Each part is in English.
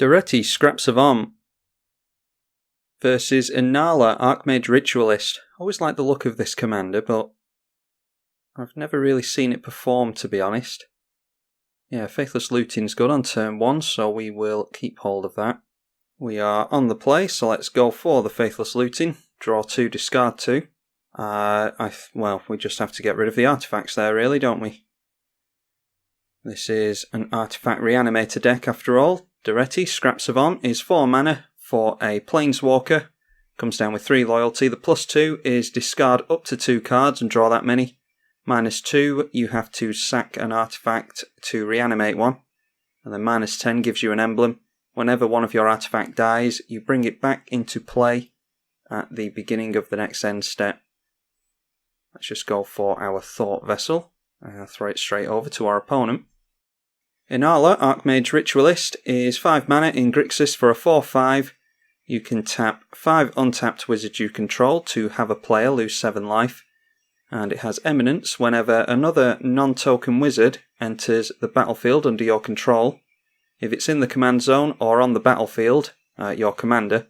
Daretti, Savant versus Inalla, Archmage, Ritualist. Always like the look of this commander, but I've never really seen it perform, to be honest. Yeah, Faithless Looting's good on turn 1, so we will keep hold of that. We are on the play, so let's go for the Faithless Looting. Draw 2, discard 2. Well, we just have to get rid of the artifacts there, really, don't we? This is an artifact reanimator deck, after all. Daretti, Savant is 4 mana for a Planeswalker. Comes down with 3 loyalty. The +2 is discard up to 2 cards and draw that many. -2, you have to sack an artifact to reanimate one. And then -10 gives you an emblem. Whenever one of your artifact dies, you bring it back into play at the beginning of the next end step. Let's just go for our Thought Vessel and throw it straight over to our opponent. Inalla, Archmage Ritualist, is 5 mana in Grixis for a 4/5. You can tap 5 untapped wizards you control to have a player lose 7 life. And it has Eminence whenever another non-token wizard enters the battlefield under your control. If it's in the command zone or on the battlefield, your commander,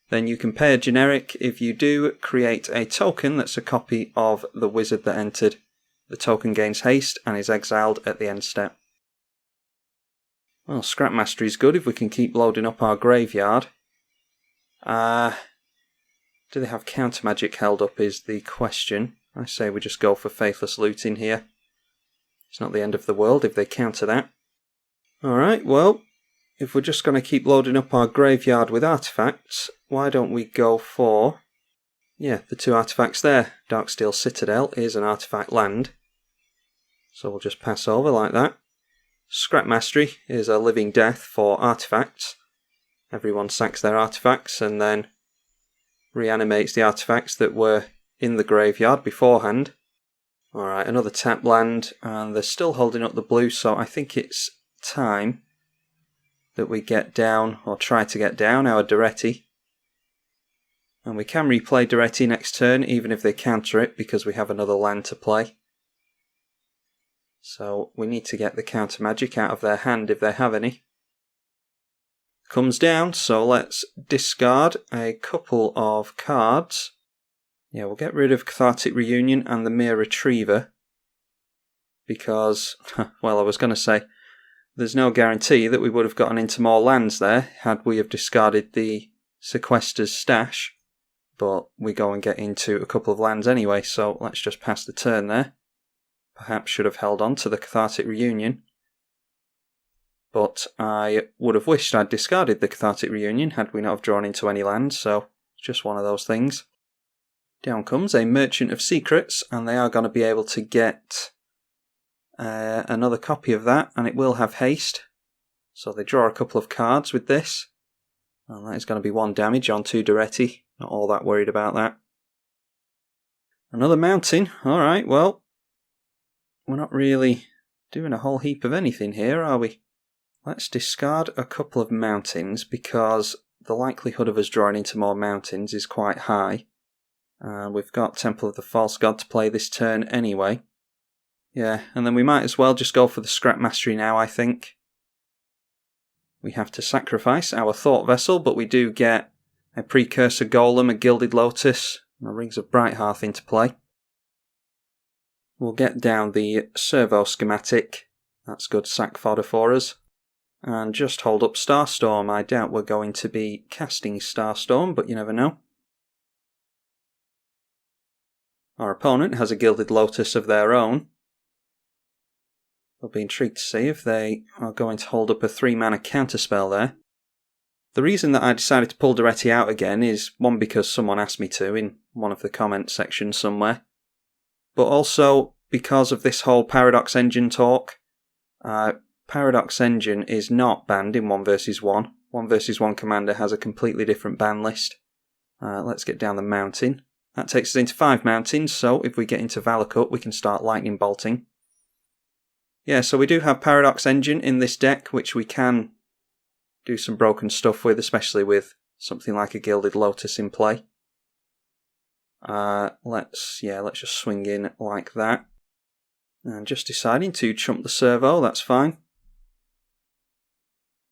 then you can pay a generic. If you do, create a token that's a copy of the wizard that entered. The token gains haste and is exiled at the end step. Well, Scrap Mastery is good if we can keep loading up our graveyard. Do they have counter magic held up is the question. I say we just go for Faithless Looting here. It's not the end of the world if they counter that. Alright, well, if we're just going to keep loading up our graveyard with artifacts, why don't we go for... yeah, the 2 artifacts there. Darksteel Citadel is an artifact land. So we'll just pass over like that. Scrap Mastery is a living death for artifacts. Everyone sacks their artifacts and then reanimates the artifacts that were in the graveyard beforehand. Alright, another tap land, and they're still holding up the blue, so I think it's time that we get down, or try to get down, our Daretti. And we can replay Daretti next turn, even if they counter it, because we have another land to play. So we need to get the counter magic out of their hand if they have any. Comes down, so let's discard a couple of cards. Yeah, we'll get rid of Cathartic Reunion and the Mere Retriever. Because, well, I was going to say, there's no guarantee that we would have gotten into more lands there had we have discarded the Sequester's Stash. But we go and get into a couple of lands anyway, so let's just pass the turn there. Perhaps should have held on to the Cathartic Reunion. But I would have wished I'd discarded the Cathartic Reunion had we not have drawn into any lands, so it's just one of those things. Down comes a Merchant of Secrets, and they are going to be able to get another copy of that, and it will have haste. So they draw a couple of cards with this, and that is going to be 1 damage on 2 Daretti. Not all that worried about that. Another mountain. Alright, well, we're not really doing a whole heap of anything here, are we? Let's discard a couple of mountains, because the likelihood of us drawing into more mountains is quite high. We've got Temple of the False God to play this turn anyway. Yeah, and then we might as well just go for the Scrap Mastery now, I think. We have to sacrifice our Thought Vessel, but we do get a Precursor Golem, a Gilded Lotus, and a Rings of Brighthearth into play. We'll get down the Servo Schematic. That's good sack fodder for us. And just hold up Starstorm. I doubt we're going to be casting Starstorm, but you never know. Our opponent has a Gilded Lotus of their own. We'll be intrigued to see if they are going to hold up a 3-mana counterspell there. The reason that I decided to pull Daretti out again is, one, because someone asked me to in one of the comment sections somewhere, but also because of this whole Paradox Engine talk. Paradox Engine is not banned in 1 vs 1. 1 vs 1 commander has a completely different ban list. Let's get down the mountain. That takes us into 5 mountains, so if we get into Valakut, we can start lightning bolting. Yeah, so we do have Paradox Engine in this deck, which we can do some broken stuff with, especially with something like a Gilded Lotus in play. Let's just swing in like that. And just deciding to chump the servo, that's fine.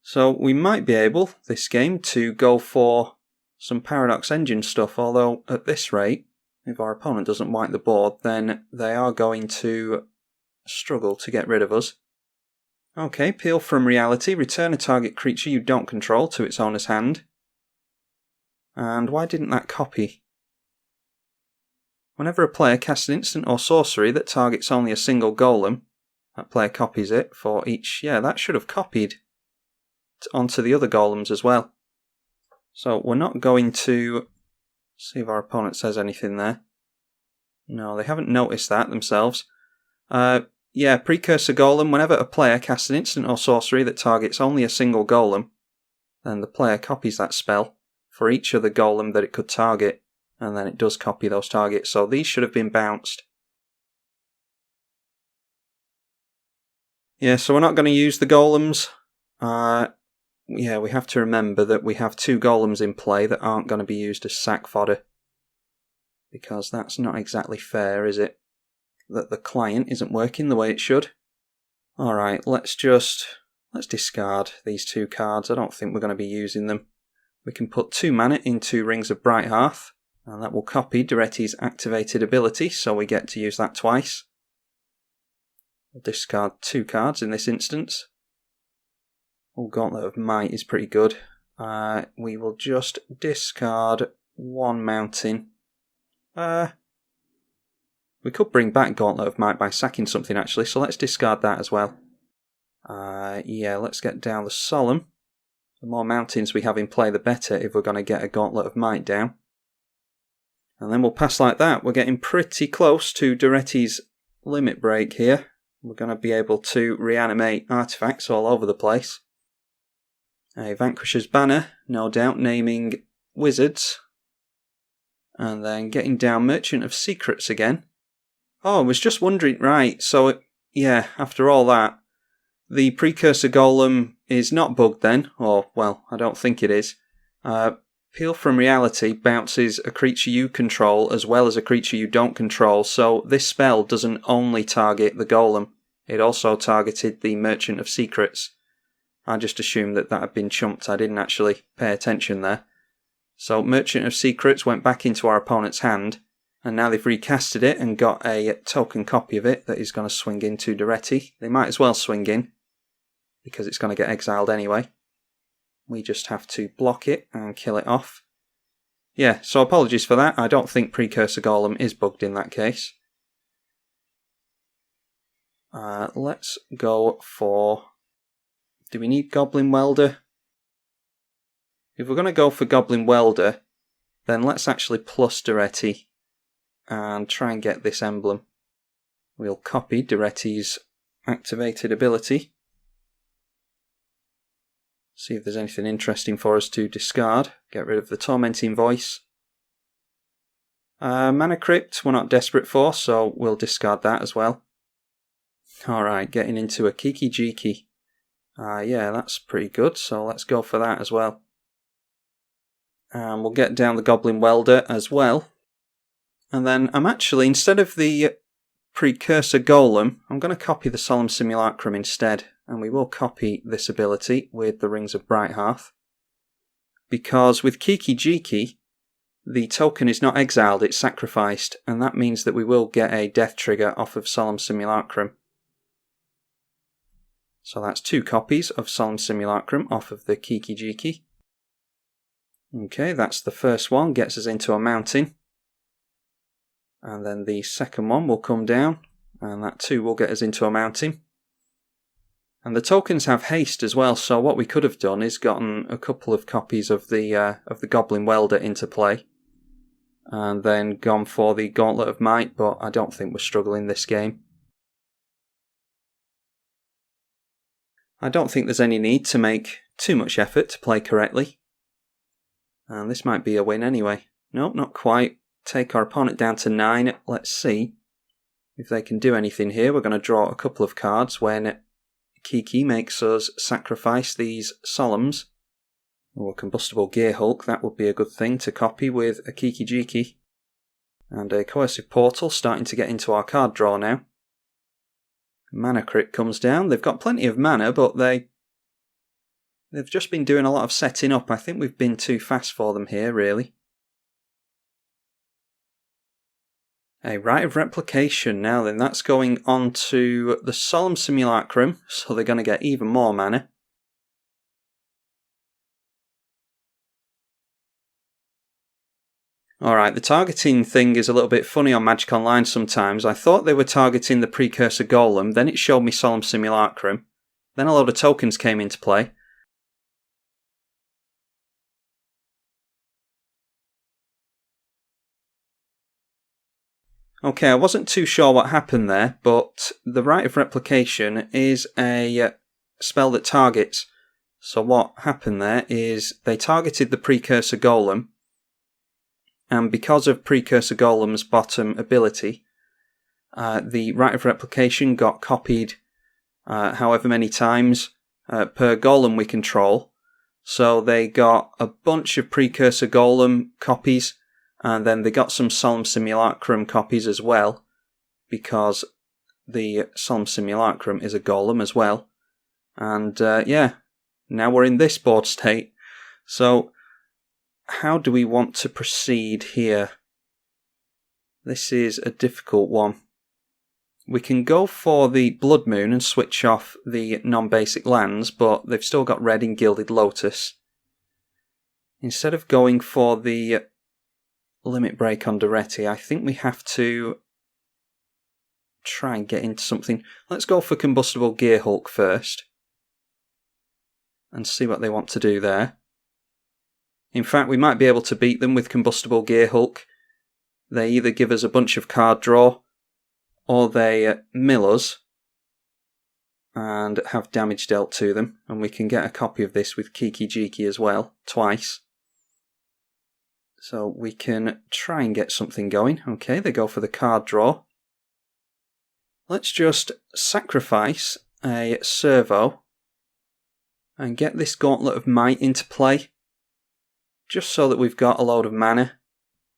So we might be able, this game, to go for some Paradox Engine stuff, although at this rate, if our opponent doesn't wipe the board, then they are going to struggle to get rid of us. Okay, Peel from Reality, return a target creature you don't control to its owner's hand. And why didn't that copy? Whenever a player casts an instant or sorcery that targets only a single golem, that player copies it for each... Yeah, that should have copied onto the other golems as well. So we're not going to see if our opponent says anything there. No, they haven't noticed that themselves. Yeah, Precursor Golem. Whenever a player casts an instant or sorcery that targets only a single golem, then the player copies that spell for each other golem that it could target, and then it does copy those targets. So these should have been bounced. Yeah, so we're not going to use the golems. Yeah, we have to remember that we have 2 golems in play that aren't going to be used as sack fodder. Because that's not exactly fair, is it? That the client isn't working the way it should. Alright, let's discard these 2 cards. I don't think we're going to be using them. We can put 2 mana into Rings of Brighthearth, and that will copy Daretti's activated ability, so we get to use that twice. We'll discard 2 cards in this instance. Oh, Gauntlet of Might is pretty good. We will just discard 1 mountain. We could bring back Gauntlet of Might by sacking something actually, so let's discard that as well. Yeah, let's get down the Solemn. The more mountains we have in play, the better if we're going to get a Gauntlet of Might down. And then we'll pass like that. We're getting pretty close to Daretti's limit break here. We're going to be able to reanimate artifacts all over the place. A Vanquisher's Banner, no doubt, naming wizards. And then getting down Merchant of Secrets again. Oh, I was just wondering, right, so, yeah, after all that, the Precursor Golem is not bugged then, or, well, I don't think it is. Peel from Reality bounces a creature you control as well as a creature you don't control, so this spell doesn't only target the Golem, it also targeted the Merchant of Secrets. I just assumed that had been chumped, I didn't actually pay attention there. So Merchant of Secrets went back into our opponent's hand, and now they've recasted it and got a token copy of it that is going to swing into Daretti. They might as well swing in, because it's going to get exiled anyway. We just have to block it and kill it off. Yeah, so apologies for that. I don't think Precursor Golem is bugged in that case. Let's go for... Do we need Goblin Welder? If we're going to go for Goblin Welder, then let's actually plus Daretti and try and get this emblem. We'll copy Daretti's activated ability. See if there's anything interesting for us to discard. Get rid of the Tormenting Voice. Mana Crypt we're not desperate for, so we'll discard that as well. Alright, getting into a Kiki Jiki. Yeah, that's pretty good, so let's go for that as well. And we'll get down the Goblin Welder as well. And then I'm actually, instead of the Precursor Golem, I'm going to copy the Solemn Simulacrum instead. And we will copy this ability with the Rings of Brighthearth. Because with Kiki Jiki, the token is not exiled, it's sacrificed. And that means that we will get a death trigger off of Solemn Simulacrum. So that's 2 copies of Solemn Simulacrum off of the Kiki Jiki. Okay, that's the first one, gets us into a mountain. And then the second one will come down, and that too will get us into a mountain. And the tokens have haste as well, so what we could have done is gotten a couple of copies of the Goblin Welder into play. And then gone for the Gauntlet of Might, but I don't think we're struggling this game. I don't think there's any need to make too much effort to play correctly. And this might be a win anyway. Nope, not quite. Take our opponent down to 9. Let's see if they can do anything here. We're going to draw a couple of cards when Kiki makes us sacrifice these Solemns. Or a Combustible Gear Hulk, that would be a good thing to copy with a Kiki Jiki. And a Coercive Portal starting to get into our card draw now. Mana Crypt comes down. They've got plenty of mana, but they They've just been doing a lot of setting up. I think we've been too fast for them here, really. A Rite of Replication now then. That's going on to the Solemn Simulacrum, so they're going to get even more mana. Alright, the targeting thing is a little bit funny on Magic Online sometimes. I thought they were targeting the Precursor Golem, then it showed me Solemn Simulacrum. Then a load of tokens came into play. Okay, I wasn't too sure what happened there, but the Rite of Replication is a spell that targets. So what happened there is they targeted the Precursor Golem, and because of Precursor Golem's bottom ability, the Rite of Replication got copied however many times per golem we control. So they got a bunch of Precursor Golem copies, and then they got some Solemn Simulacrum copies as well, because the Solemn Simulacrum is a golem as well. And yeah, now we're in this board state. So how do we want to proceed here? This is a difficult one. We can go for the Blood Moon and switch off the non-basic lands, but they've still got red in Gilded Lotus. Instead of going for the Limit Break on Daretti, I think we have to try and get into something. Let's go for Combustible Gearhulk first and see what they want to do there. In fact, we might be able to beat them with Combustible Gearhulk. They either give us a bunch of card draw, or they mill us and have damage dealt to them, and we can get a copy of this with Kiki Jiki as well, twice. So we can try and get something going. Okay, they go for the card draw. Let's just sacrifice a Servo and get this Gauntlet of Might into play, just so that we've got a load of mana.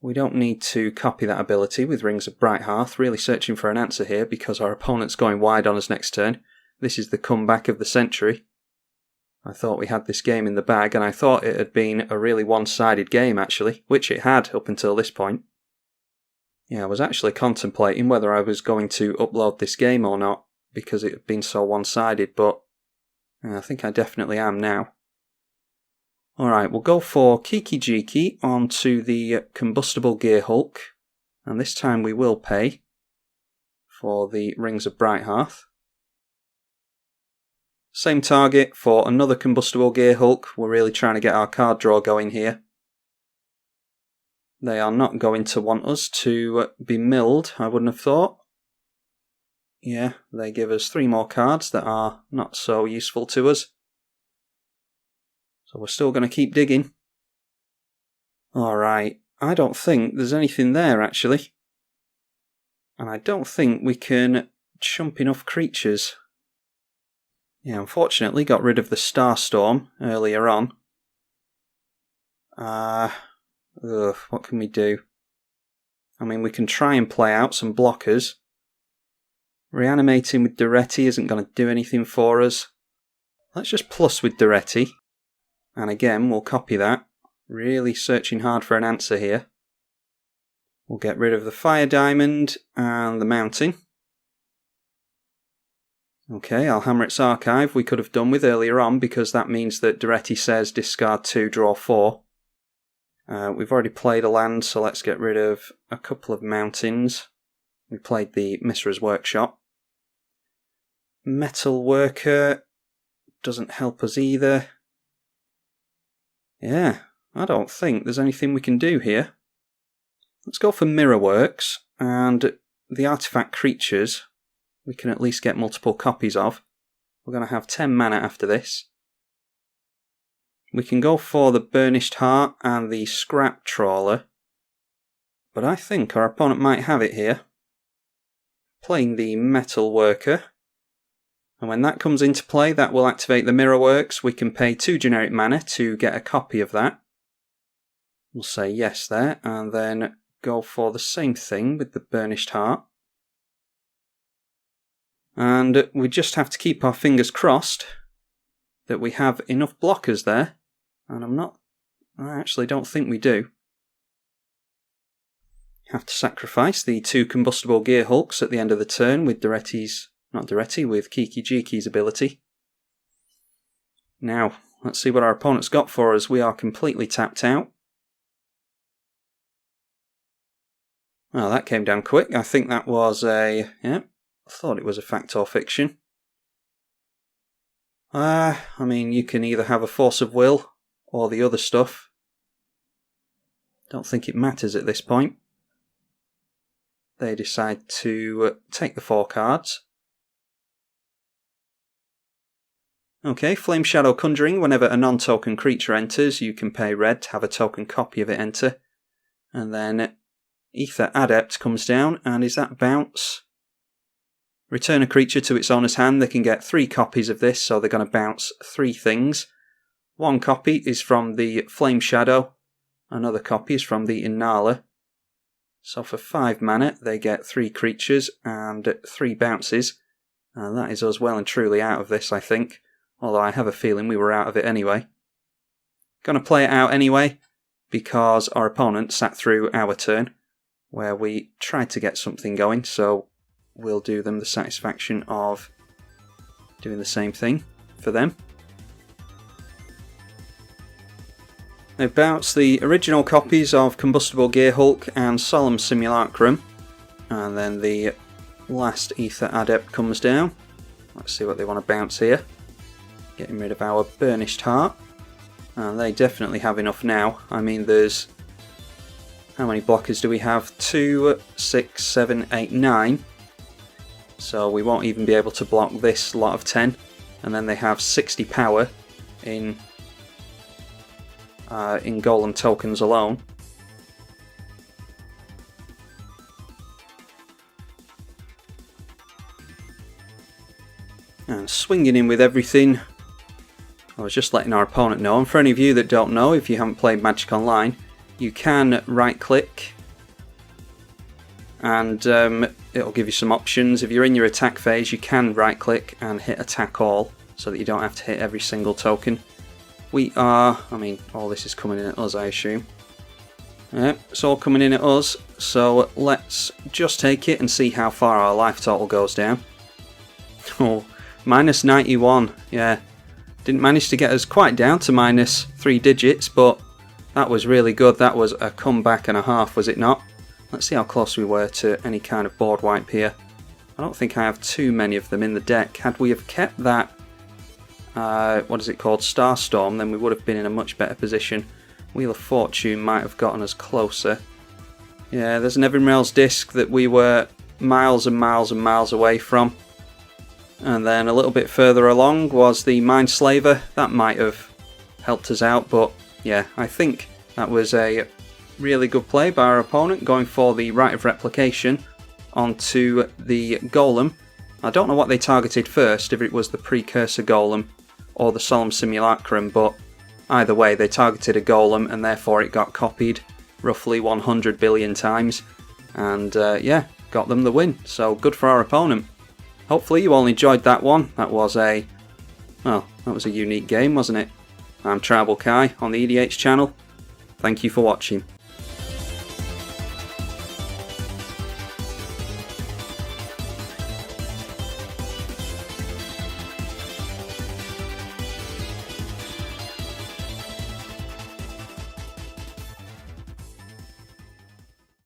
We don't need to copy that ability with Rings of Brighthearth. Really searching for an answer here because our opponent's going wide on us next turn. This is the comeback of the century. I thought we had this game in the bag, and I thought it had been a really one-sided game actually, which it had up until this point. Yeah, I was actually contemplating whether I was going to upload this game or not, because it had been so one-sided, but I think I definitely am now. Alright, we'll go for Kiki Jiki onto the Combustible Gearhulk, and this time we will pay for the Rings of Brighthearth. Same target for another Combustible Gearhulk. We're really trying to get our card draw going here. They are not going to want us to be milled, I wouldn't have thought. Yeah, they give us 3 more cards that are not so useful to us. So we're still going to keep digging. Alright, I don't think there's anything there actually. And I don't think we can chump enough creatures. Yeah, unfortunately got rid of the Starstorm earlier on. What can we do? I mean, we can try and play out some blockers. Reanimating with Daretti isn't going to do anything for us. Let's just plus with Daretti. And again, we'll copy that. Really searching hard for an answer here. We'll get rid of the Fire Diamond and the Mountain. Okay, I'll hammer its Archive. We could have done with earlier on, because that means that Daretti says discard 2, draw 4. We've already played a land, so let's get rid of a couple of mountains. We played the Misra's Workshop. Metal Worker doesn't help us either. Yeah, I don't think there's anything we can do here. Let's go for Mirrorworks, and the artifact creatures we can at least get multiple copies of. We're going to have 10 mana after this. We can go for the Burnished Heart and the Scrap Trawler, but I think our opponent might have it here. Playing the Metal Worker, and when that comes into play, that will activate the Mirrorworks. We can pay 2 generic mana to get a copy of that. We'll say yes there, and then go for the same thing with the Burnished Heart. And we just have to keep our fingers crossed that we have enough blockers there, and I actually don't think we do. Have to sacrifice the 2 combustible gear hulks at the end of the turn with with Kiki Jiki's ability. Now, let's see what our opponent's got for us. We are completely tapped out. Well, that came down quick. I think that was I thought it was a fact or fiction. I mean, you can either have a force of will or the other stuff. Don't think it matters at this point. They decide to take the 4 cards. Okay, Flame Shadow Conjuring. Whenever a non-token creature enters, you can pay red to have a token copy of it enter. And then Aether-Adept comes down, and is that bounce? Return a creature to its owner's hand. They can get 3 copies of this, so they're going to bounce 3 things. 1 copy is from the Flame Shadow. Another copy is from the Inalla. So for 5 mana, they get 3 creatures and 3 bounces. And that is us well and truly out of this, I think. Although I have a feeling we were out of it anyway. Gonna play it out anyway, because our opponent sat through our turn, where we tried to get something going, so we'll do them the satisfaction of doing the same thing for them. They've bounced the original copies of Combustible Gearhulk and Solemn Simulacrum, and then the last Aether-Adept comes down. Let's see what they want to bounce here. Getting rid of our Burnished Heart, and they definitely have enough now. I mean, there's... how many blockers do we have? 2, 6, 7, 8, 9. So we won't even be able to block this lot of 10. And then they have 60 power in Golem tokens alone. And swinging in with everything. I was just letting our opponent know. And for any of you that don't know, if you haven't played Magic Online, you can right click and it'll give you some options. If you're in your attack phase, you can right click and hit attack all, so that you don't have to hit every single token. All this is coming in at us, I assume. Yep, it's all coming in at us, so let's just take it and see how far our life total goes down. Oh, minus 91, yeah. Didn't manage to get us quite down to minus 3 digits, but that was really good. That was a comeback and a half, was it not? Let's see how close we were to any kind of board wipe here. I don't think I have too many of them in the deck. Had we have kept that, what is it called, Starstorm, then we would have been in a much better position. Wheel of Fortune might have gotten us closer. Yeah, there's an Evanrail's Disc that we were miles and miles and miles away from. And then a little bit further along was the Mindslaver. That might have helped us out, but yeah, I think that was a really good play by our opponent, going for the Rite of Replication onto the Golem. I don't know what they targeted first, if it was the Precursor Golem or the Solemn Simulacrum, but either way they targeted a Golem and therefore it got copied roughly 100 billion times, and yeah, got them the win. So good for our opponent. Hopefully you all enjoyed that one. That was a unique game, wasn't it? I'm tribalkai on the EDH channel. Thank you for watching.